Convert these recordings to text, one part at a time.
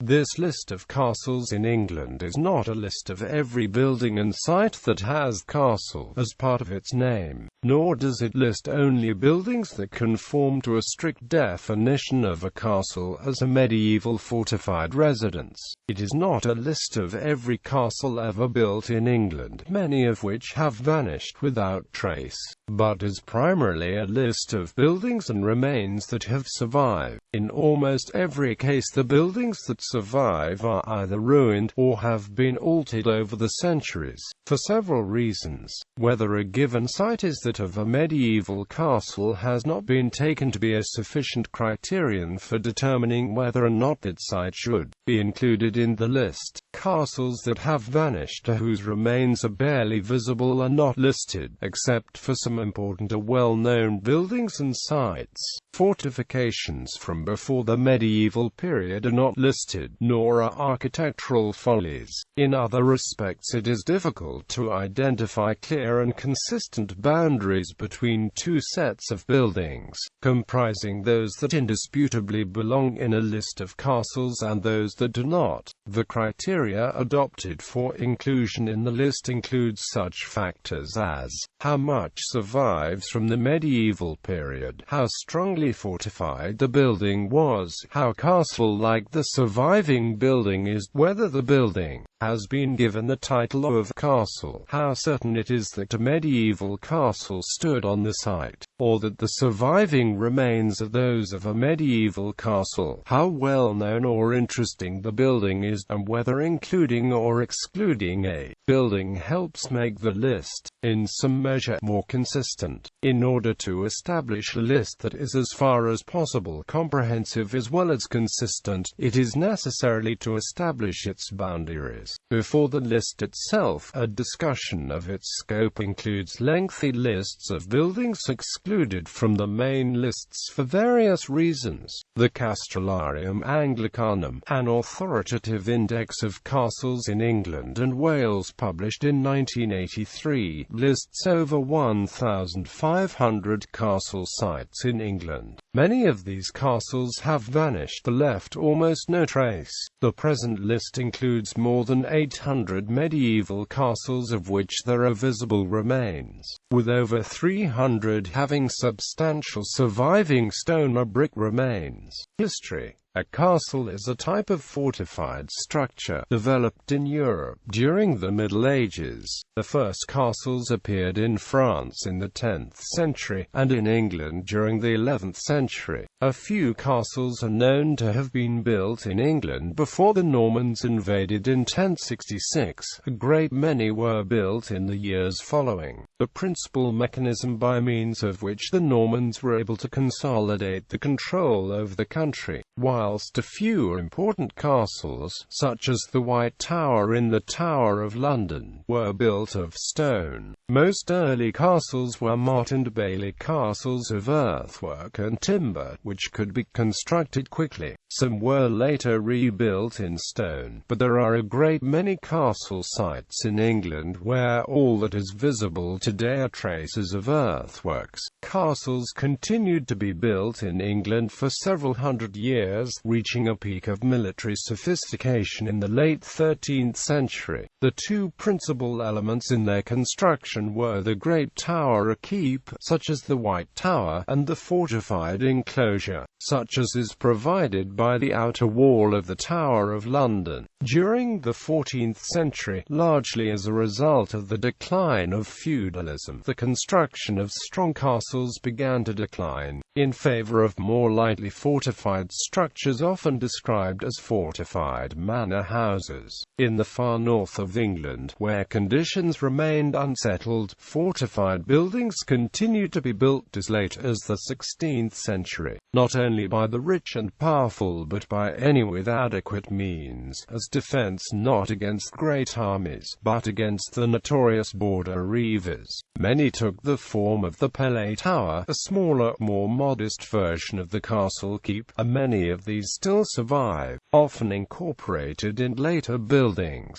This list of castles in England is not a list of every building and site that has castle as part of its name, nor does it list only buildings that conform to a strict definition of a castle as a medieval fortified residence. It is not a list of every castle ever built in England, many of which have vanished without trace, but is primarily a list of buildings and remains that have survived. In almost every case, the buildings that survive are either ruined or have been altered over the centuries, for several reasons. Whether a given site is that of a medieval castle has not been taken to be a sufficient criterion for determining whether or not that site should be included in the list. Castles that have vanished or whose remains are barely visible are not listed, except for some important or well-known buildings and sites. Fortifications from before the medieval period are not listed, nor are architectural follies. In other respects, it is difficult to identify clear and consistent boundaries between two sets of buildings, comprising those that indisputably belong in a list of castles and those that do not. The criteria adopted for inclusion in the list includes such factors as how much survives from the medieval period, how strongly fortified the building was, how castle-like the surviving building is, whether the building has been given the title of castle, how certain it is that a medieval castle stood on the site, or that the surviving remains are those of a medieval castle, how well known or interesting the building is, and whether including or excluding a building helps make the list, in some measure, more consistent. In order to establish a list that is as far as possible comprehensive as well as consistent, it is necessary to establish its boundaries. Before the list itself, a discussion of its scope includes lengthy lists of buildings excluded from the main lists for various reasons. The Castellarium Anglicanum, an authoritative index of castles in England and Wales published in 1983, lists over 1,500 castle sites in England. Many of these castles have vanished or left almost no trace. The present list includes more than 800 medieval castles of which there are visible remains, with over 300 having substantial surviving stone or brick remains. History. A castle is a type of fortified structure developed in Europe during the Middle Ages. The first castles appeared in France in the 10th century, and in England during the 11th century. A few castles are known to have been built in England before the Normans invaded in 1066. A great many were built in the years following. The principal mechanism by means of which the Normans were able to consolidate the control over the country, whilst a few important castles, such as the White Tower in the Tower of London, were built of stone. Most early castles were motte and bailey castles of earthwork and timber, which could be constructed quickly. Some were later rebuilt in stone, but there are a great many castle sites in England where all that is visible today are traces of earthworks. Castles continued to be built in England for several hundred years, reaching a peak of military sophistication in the late 13th century. The two principal elements in their construction were the Great Tower, a keep, such as the White Tower, and the fortified enclosure, such as is provided by the outer wall of the Tower of London. During the 14th century, largely as a result of the decline of feudalism, the construction of strong castles began to decline, in favor of more lightly fortified structures often described as fortified manor houses. In the far north of England, where conditions remained unsettled, fortified buildings continued to be built as late as the 16th century, not only by the rich and powerful but by any with adequate means, as defense not against great armies, but against the notorious border reivers. Many took the form of the Pelée Tower, a smaller, more modest version of the castle keep, and many of these still survive, often incorporated in later buildings.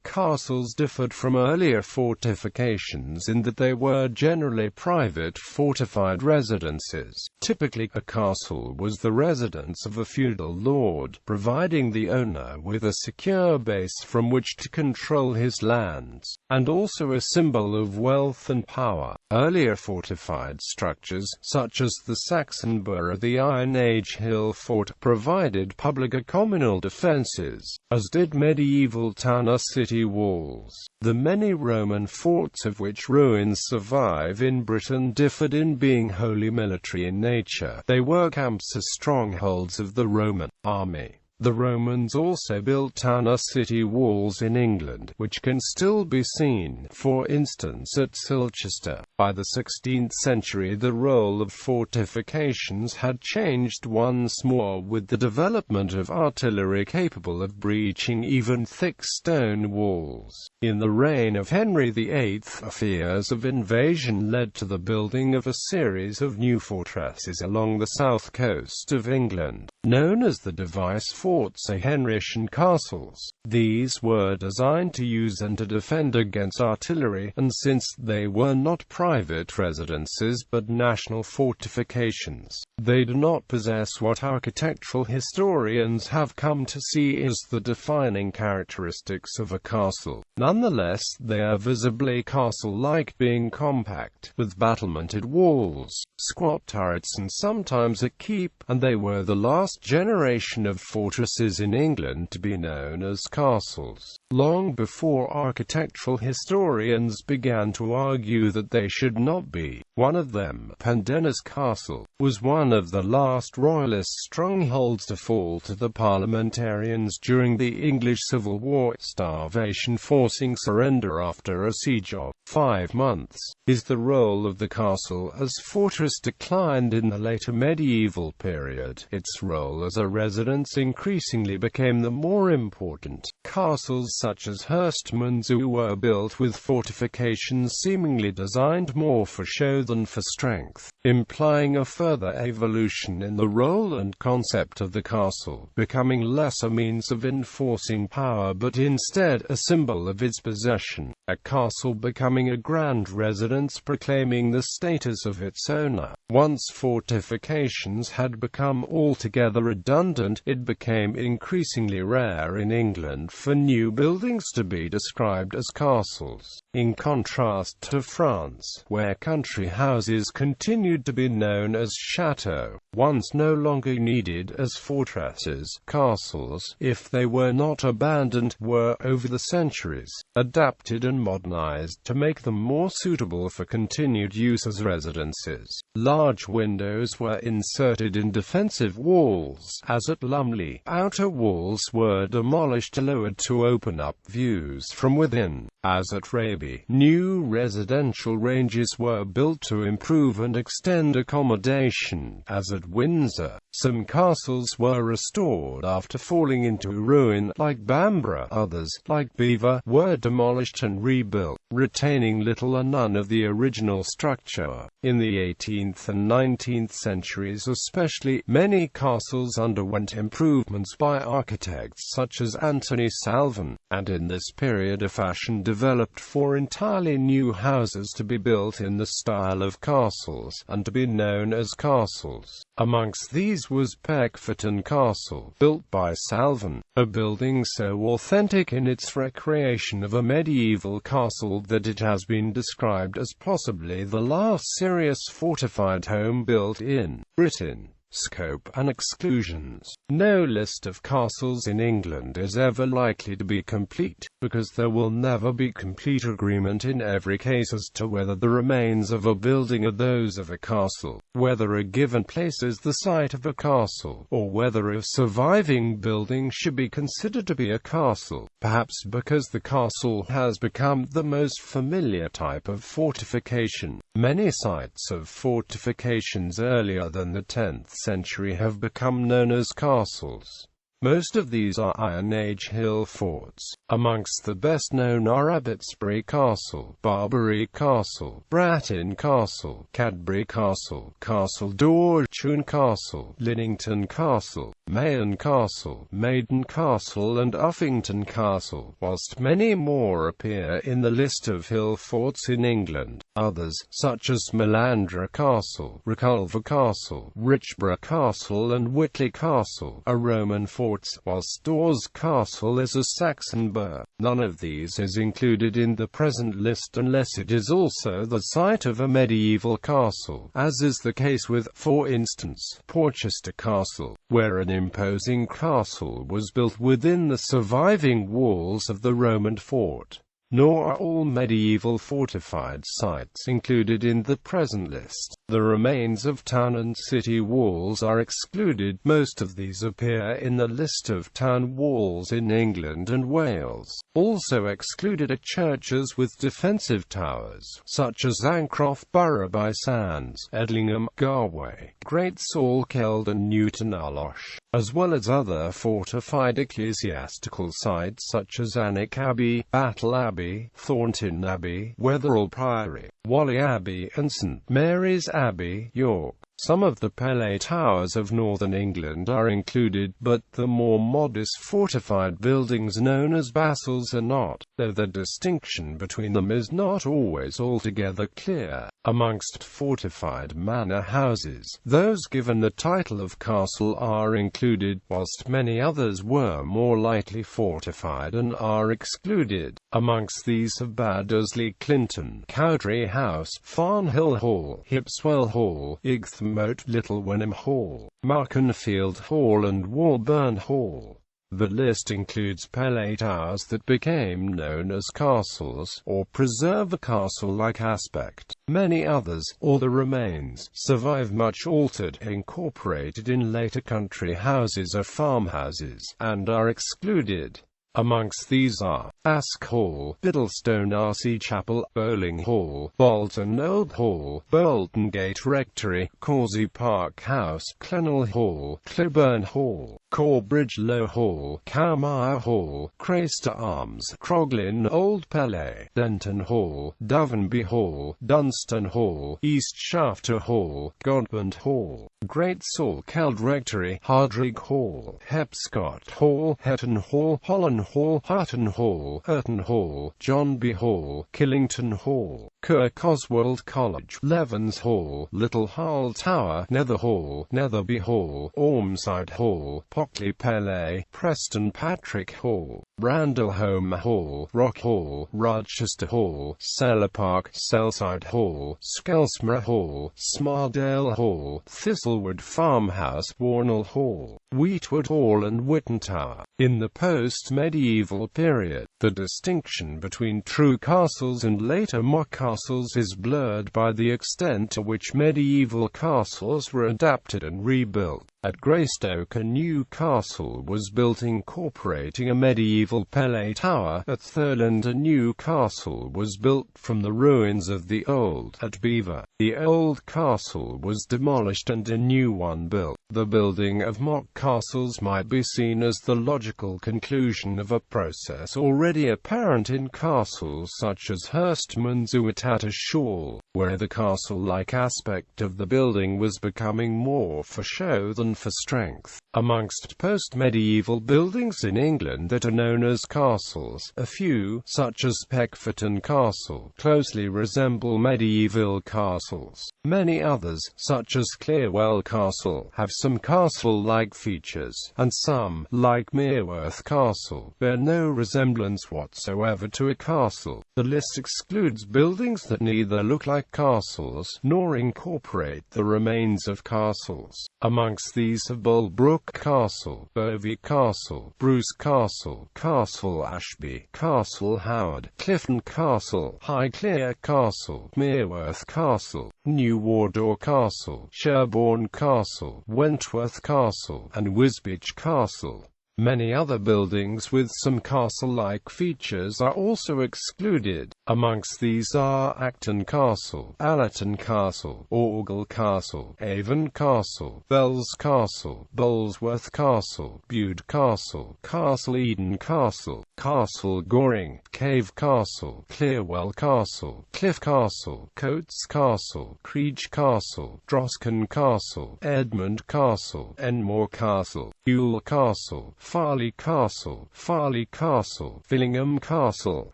Castles differed from earlier fortifications in that they were generally private fortified residences. Typically, a castle was the residence of a feudal lord, providing the owner with a secure base from which to control his lands, and also a symbol of wealth and power. Earlier fortified structures, such as the Saxon borough, the Iron Age hill fort, provided public or communal defences, as did medieval town or city walls. The many Roman forts, of which ruins survive in Britain, differed in being wholly military in nature. They were camps or strongholds of the Roman army. The Romans also built town or city walls in England, which can still be seen, for instance at Silchester. By the 16th century, the role of fortifications had changed once more, with the development of artillery capable of breaching even thick stone walls. In the reign of Henry VIII, fears of invasion led to the building of a series of new fortresses along the south coast of England, known as the device forts or Henrician castles. These were designed to use and to defend against artillery, and since they were not private residences but national fortifications, they do not possess what architectural historians have come to see as the defining characteristics of a castle. Nonetheless, they are visibly castle-like, being compact, with battlemented walls, squat turrets and sometimes a keep, and they were the last generation of fortresses in England to be known as castles, long before architectural historians began to argue that they should not be. One of them, Pendennis Castle, was one of the last royalist strongholds to fall to the parliamentarians during the English Civil War, starvation forcing surrender after a siege of 5 months. The role of the castle as fortress declined in the later medieval period. Its role as a residence increasingly became the more important. Castles such as Hurstmonceux were built with fortifications seemingly designed more for show than for strength, implying a further evolution in the role and concept of the castle, becoming less a means of enforcing power but instead a symbol of its possession. A castle becoming a grand residence, proclaiming the status of its owner. Once fortifications had become altogether redundant, it became increasingly rare in England for new buildings to be described as castles. In contrast to France, where country houses continued to be known as chateaux, once no longer needed as fortresses, castles, if they were not abandoned, were, over the centuries, adapted and modernized to make them more suitable for continued use as residences. Large windows were inserted in defensive walls, as at Lumley. Outer walls were demolished or lowered to open up views from within, as at Raby. New residential ranges were built to improve and extend accommodation, as at Windsor. Some castles were restored after falling into ruin, like Bamborough. Others, like Belvoir, were demolished and rebuilt, retaining little or none of the original structure. In the 18th and 19th centuries especially, many castles underwent improvements by architects such as Anthony Salvin, and in this period a fashion developed for entirely new houses to be built in the style of castles, and to be known as castles. Amongst these was Peckforton Castle, built by Salvin, a building so authentic in its recreation of a medieval castle that it has been described as possibly the last serious fortified home built in Britain. Scope and exclusions. No list of castles in England is ever likely to be complete, because there will never be complete agreement in every case as to whether the remains of a building are those of a castle, whether a given place is the site of a castle, or whether a surviving building should be considered to be a castle. Perhaps because the castle has become the most familiar type of fortification, many sites of fortifications earlier than the 10th century have become known as castles. Most of these are Iron Age hill forts. Amongst the best known are Abbotsbury Castle, Barbary Castle, Bratton Castle, Cadbury Castle, Castle Dorchun Castle, Linnington Castle, Mahon Castle, Maiden Castle and Uffington Castle, whilst many more appear in the list of hill forts in England. Others, such as Melandra Castle, Reculver Castle, Richborough Castle and Whitley Castle, are Roman forts, whilst Storrs Castle is a Saxon burh. None of these is included in the present list unless it is also the site of a medieval castle, as is the case with, for instance, Porchester Castle, where an imposing castle was built within the surviving walls of the Roman fort. Nor are all medieval fortified sites included in the present list. The remains of town and city walls are excluded. Most of these appear in the list of town walls in England and Wales. Also excluded are churches with defensive towers, such as Ancroft Borough by Sands, Edlingham, Garway, Great Salkeld and Newton Allosh, as well as other fortified ecclesiastical sites such as Alnwick Abbey, Battle Abbey, Thornton Abbey, Wetherell Priory, Whalley Abbey and St Mary's Abbey, York. Some of the Pelée towers of northern England are included, but the more modest fortified buildings known as bastles are not, though the distinction between them is not always altogether clear. Amongst fortified manor houses, those given the title of castle are included, whilst many others were more lightly fortified and are excluded. Amongst these are Baddesley Clinton, Cowdray House, Farnhill Hall, Hipswell Hall, Igthmote, Little Wenham Hall, Markenfield Hall and Walburn Hall. The list includes Pelée towers that became known as castles, or preserve a castle-like aspect. Many others, or the remains, survive much altered, incorporated in later country houses or farmhouses, and are excluded. Amongst these are Aske Hall, Biddlestone R.C. Chapel, Bowling Hall, Bolton Old Hall, Bolton Gate Rectory, Causey Park House, Clennell Hall, Cloburn Hall, Corbridge Low Hall, Cowmire Hall, Craister Arms, Croglin Old Pelée, Denton Hall, Dovenby Hall, Dunstan Hall, East Shafter Hall, Godband Hall, Great Salkeld Rectory, Hardrigg Hall, Hepscott Hall, Hetton Hall, Holland Hall, Hutton Hall, Hurton Hall, Johnby Hall, Killington Hall, Kirk Oswald College, Levens Hall, Little Hull Tower, Nether Hall, Netherby Hall, Ormside Hall, Pockley Pelée, Preston Patrick Hall, Randalholme Hall, Rock Hall, Rochester Hall, Sellar Park, Selside Hall, Skelsmere Hall, Smardale Hall, Thistlewood Farmhouse, Warnell Hall, Wheatwood Hall and Witton Tower. In the post-medieval period, the distinction between true castles and later mock castles is blurred by the extent to which medieval castles were adapted and rebuilt. At Greystoke a new castle was built incorporating a medieval Pelée tower. At Thurland a new castle was built from the ruins of the old. At Belvoir, the old castle was demolished and a new one built. The building of mock castles might be seen as the logical conclusion of a process already apparent in castles such as Hurstmonceuit at Ashall, where the castle-like aspect of the building was becoming more for show than for strength. Amongst post-medieval buildings in England that are known as castles, a few, such as Peckforton Castle, closely resemble medieval castles. Many others, such as Clearwell Castle, have some castle-like features, and some, like Mereworth Castle, bear no resemblance whatsoever to a castle. The list excludes buildings that neither look like castles, nor incorporate the remains of castles. Amongst these are Bulbrook Castle, Bovey Castle, Bruce Castle, Castle Ashby, Castle Howard, Clifton Castle, Highclere Castle, Mereworth Castle, New Wardour Castle, Sherborne Castle, Wentworth Castle, and Wisbech Castle. Many other buildings with some castle-like features are also excluded. Amongst these are Acton Castle, Allerton Castle, Orgel Castle, Avon Castle, Bells Castle, Bolesworth Castle, Bude Castle, Castle Eden Castle, Castle Goring, Cave Castle, Clearwell Castle, Cliff Castle, Coates Castle, Creech Castle, Droskin Castle, Edmund Castle, Enmore Castle, Ewell Castle, Farley Castle, Fillingham Castle,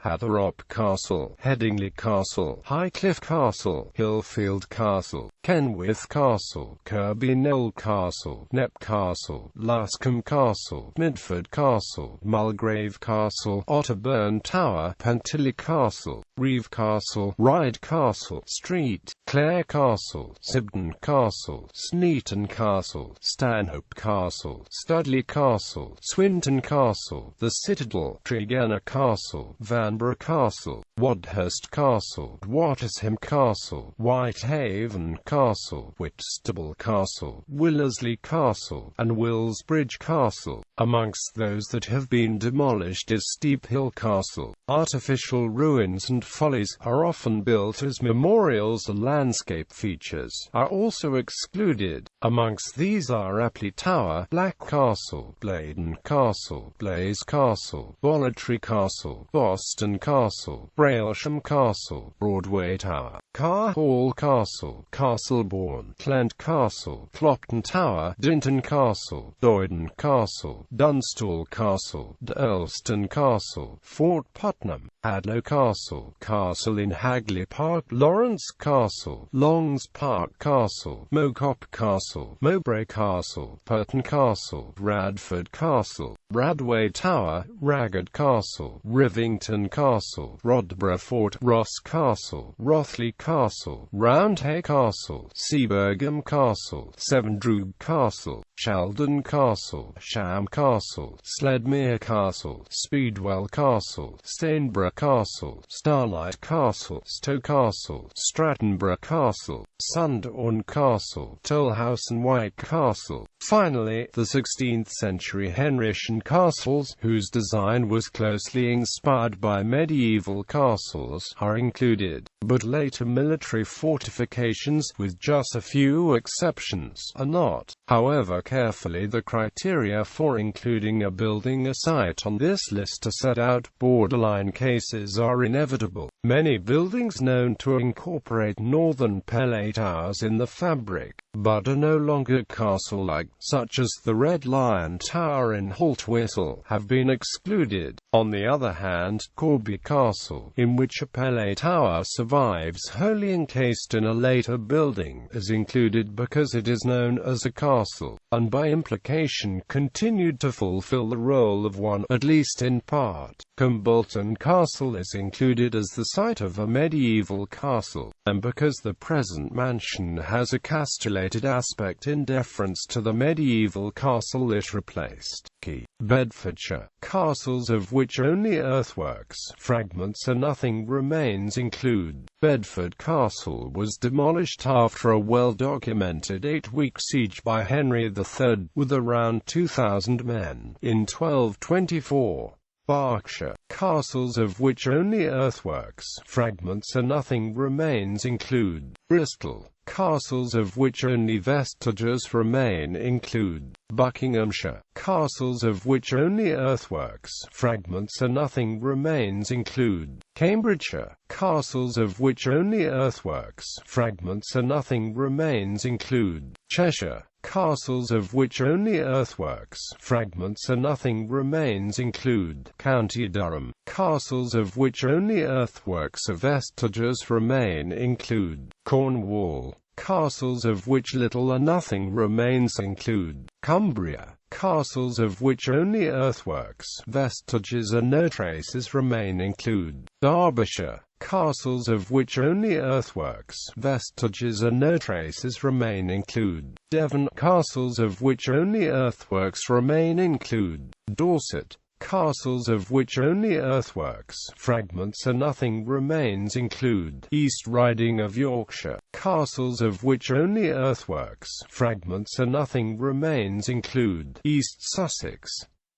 Hatherop Castle, Headingley Castle, Highcliffe Castle, Hillfield Castle, Kenwith Castle, Kirby Knoll Castle, Knepp Castle, Lascombe Castle, Midford Castle, Mulgrave Castle, Otterburn Tower, Pentilly Castle, Reeve Castle, Ryde Castle, Street, Clare Castle, Sibden Castle, Sneaton Castle, Stanhope Castle, Studley Castle, Swinton Castle, The Citadel, Tregenna Castle, Vanbrugh Castle, Wadhurst Castle, Wattisham Castle, Whitehaven Castle, Whitstable Castle, Willersley Castle, and Willsbridge Castle. Amongst those that have been demolished is Steep Hill Castle. Artificial ruins and follies are often built as memorials, and landscape features are also excluded. Amongst these are Apley Tower, Black Castle, Blaydon Castle, Blaise Castle, Bollitree Castle, Boston Castle, Brailsham Castle, Broadway Tower, Carr Hall Castle, Castlebourne, Clent Castle, Clopton Tower, Dinton Castle, Doyden Castle, Dunstall Castle, Durlston Castle, Fort Putnam, Hadlow Castle, Castle in Hagley Park, Lawrence Castle, Longs Park Castle, Mocop Castle, Mowbray Castle, Purton Castle, Radford Castle, Bradway Tower, Ragged Castle, Rivington Castle, Rodborough Fort, Ross Castle, Rothley Castle, Roundhay Castle, Seaburgham Castle, Sevendrug Castle, Sheldon Castle, Sham Castle, Sledmere Castle, Speedwell Castle, Stainborough Castle, Starlight Castle, Stowe Castle, Strattonborough Castle, Sundorne Castle, Tollhouse and White Castle. Finally, the 16th-century Henrician castles, whose design was closely inspired by medieval castles, are included, but later military fortifications, with just a few exceptions, are not. However carefully the criteria for including a building a site on this list are set out, borderline cases are inevitable. Many buildings known to incorporate northern Pele towers in the fabric, but are no longer castle-like, such as the Red Lion Tower in Haltwhistle, have been excluded. On the other hand, Corby Castle, in which a Pele tower survives wholly encased in a later building, is included because it is known as a castle, and by implication continued to fulfill the role of one, at least in part. Kimbolton Castle is included as the site of a medieval castle, and because the present mansion has a castellated aspect in deference to the medieval castle it replaced. Key. Bedfordshire. Castles of which only earthworks, fragments and nothing remains include. Bedford Castle was demolished after a well-documented 8-week siege by Henry III, with around 2,000 men, in 1224. Berkshire. Castles of which only earthworks, fragments and nothing remains include. Bristol. Castles of which only vestiges remain include. Buckinghamshire. Castles of which only earthworks, fragments and nothing remains include. Cambridgeshire. Castles of which only earthworks, fragments and nothing remains include. Cheshire. Castles of which only earthworks, fragments and nothing remains include. County Durham. Castles of which only earthworks or vestiges remain include. Cornwall. Castles of which little or nothing remains include. Cumbria. Castles of which only earthworks, vestiges and no traces remain include. Derbyshire. Castles of which only earthworks, vestiges and no traces remain include. Devon. Castles of which only earthworks remain include. Dorset. Castles of which only earthworks, fragments and nothing remains include. East Riding of Yorkshire. Castles of which only earthworks, fragments and nothing remains include. East Sussex.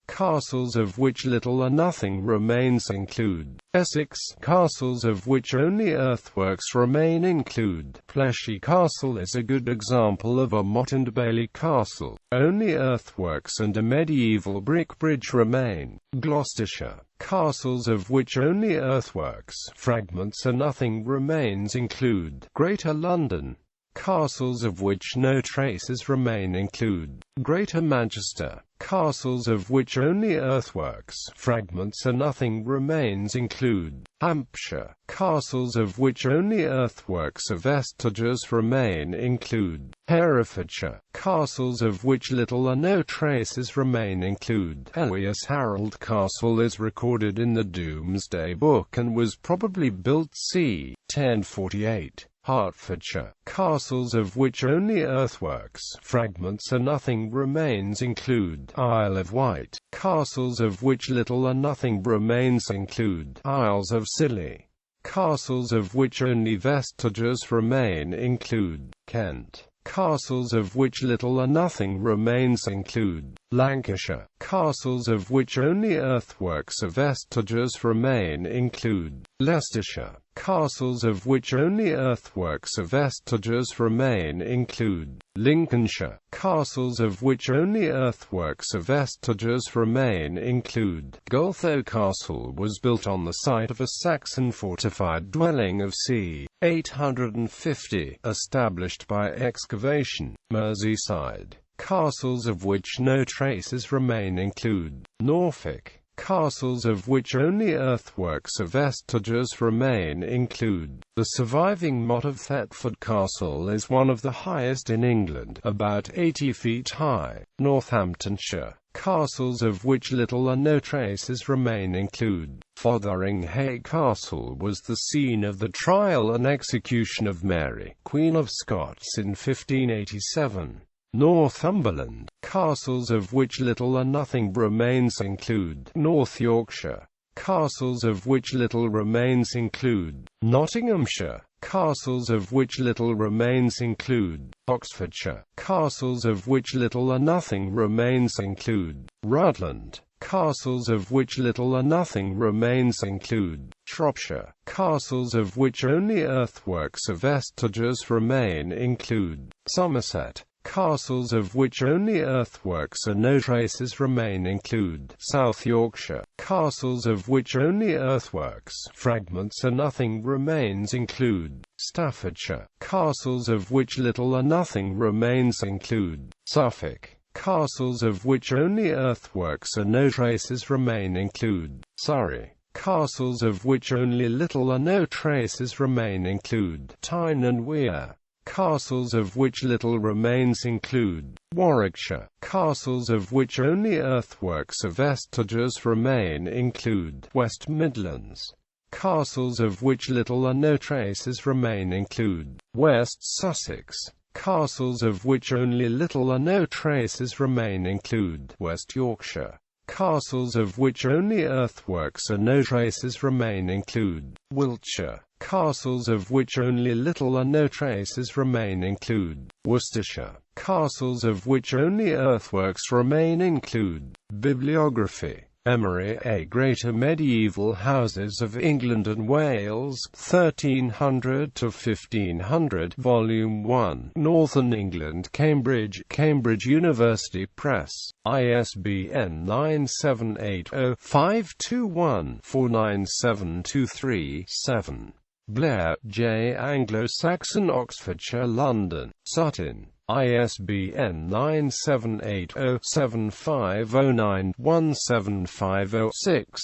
Castles of which little or nothing remains include Essex. Castles of which only earthworks remain include Pleshy Castle is a good example of a Motte and Bailey castle. Only earthworks and a medieval brick bridge remain. Gloucestershire. Castles of which only earthworks, fragments and nothing remains include Greater London. Castles of which no traces remain include Greater Manchester. Castles of which only earthworks, fragments and nothing remains include Hampshire. Castles of which only earthworks or vestiges remain include Herefordshire. Castles of which little or no traces remain include Elias Harold Castle is recorded in the Domesday Book and was probably built c. 1048. Hertfordshire. Castles of which only earthworks, fragments and nothing remains include Isle of Wight. Castles of which little or nothing remains include Isles of Scilly. Castles of which only vestiges remain include Kent. Castles of which little or nothing remains include Lancashire. Castles of which only earthworks or vestiges remain include Leicestershire. Castles of which only earthworks or vestiges remain include Lincolnshire. Castles of which only earthworks or vestiges remain include Gultho Castle was built on the site of a Saxon fortified dwelling of c. 850, established by excavation. Merseyside. Castles of which no traces remain include Norfolk. Castles of which only earthworks or vestiges remain include the surviving motte of Thetford Castle is one of the highest in England, about 80 feet high. Northamptonshire. Castles of which little or no traces remain include Fotheringhay Castle was the scene of the trial and execution of Mary, Queen of Scots in 1587. Northumberland. Castles of which little or nothing remains include North Yorkshire. Castles of which little remains include Nottinghamshire. Castles of which little remains include Oxfordshire. Castles of which little or nothing remains include Rutland. Castles of which little or nothing remains include Shropshire. Castles of which only earthworks or vestiges remain include Somerset. Castles of which only earthworks or no traces remain include South Yorkshire. Castles of which only earthworks, fragments or nothing remains include Staffordshire. Castles of which little or nothing remains include Suffolk. Castles of which only earthworks or no traces remain include Surrey. Castles of which only little or no traces remain include Tyne and Wear. Castles of which little remains include Warwickshire. Castles of which only earthworks or vestiges remain include West Midlands. Castles of which little or no traces remain include West Sussex. Castles of which only little or no traces remain include West Yorkshire. Castles of which only earthworks or no traces remain include Wiltshire. Castles of which only little or no traces remain include Worcestershire. Castles of which only earthworks remain include Bibliography. Emery A. Greater Medieval Houses of England and Wales, 1300 to 1500, Volume 1, Northern England, Cambridge, Cambridge University Press, ISBN 978-0-521-49723-7. Blair, J. Anglo-Saxon Oxfordshire, London. Sutton. ISBN 978-0-750917506.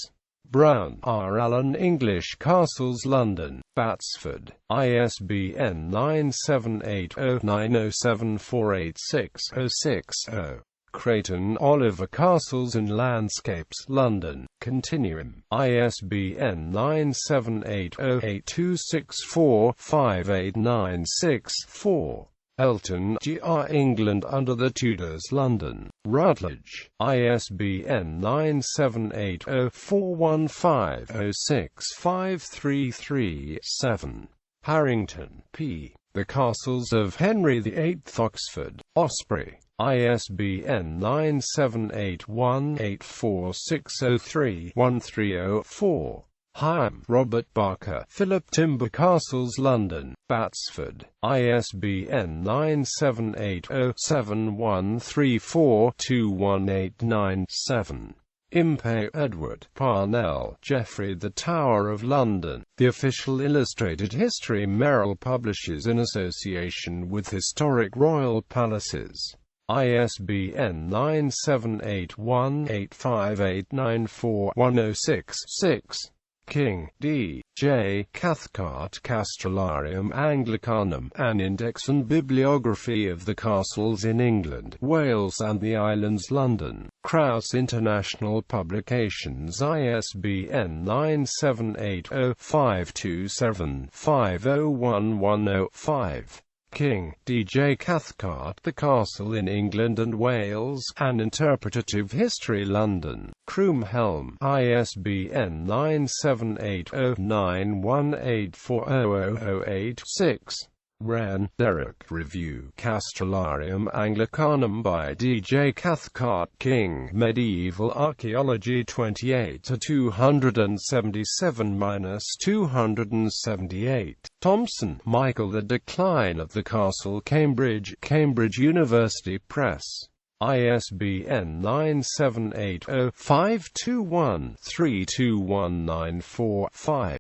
Brown, R. Allen English Castles, London. Batsford. ISBN 978-0-90748606-0. Creighton, Oliver Castles and Landscapes, London. Continuum. ISBN 978-0-8264-5896-4. Elton, G.R. England Under the Tudors, London. Routledge. ISBN 978-0-415-06533-7. Harrington, P. The Castles of Henry VIII, Oxford. Osprey. ISBN 978184603-1304. Hyam, Robert Barker, Philip Timber Castles, London, Batsford, ISBN 9780713421897. Impey, Edward, Parnell, Geoffrey. The Tower of London. The official illustrated history Merrill publishes in association with Historic Royal Palaces. ISBN 9781858941066. King, D. J. Cathcart, Castellarium Anglicanum, an index and bibliography of the castles in England, Wales and the Islands, London. Kraus International Publications. ISBN 9780527501105. King, D. J. Cathcart, The Castle in England and Wales, An Interpretative History, London. Croomhelm, ISBN 9780918400086. Wren, Derek. Review. Castellarium Anglicanum by D. J. Cathcart. King, Medieval Archaeology 28-277-278. Thompson, Michael. The Decline of the Castle, Cambridge, Cambridge University Press. ISBN 9780521321945.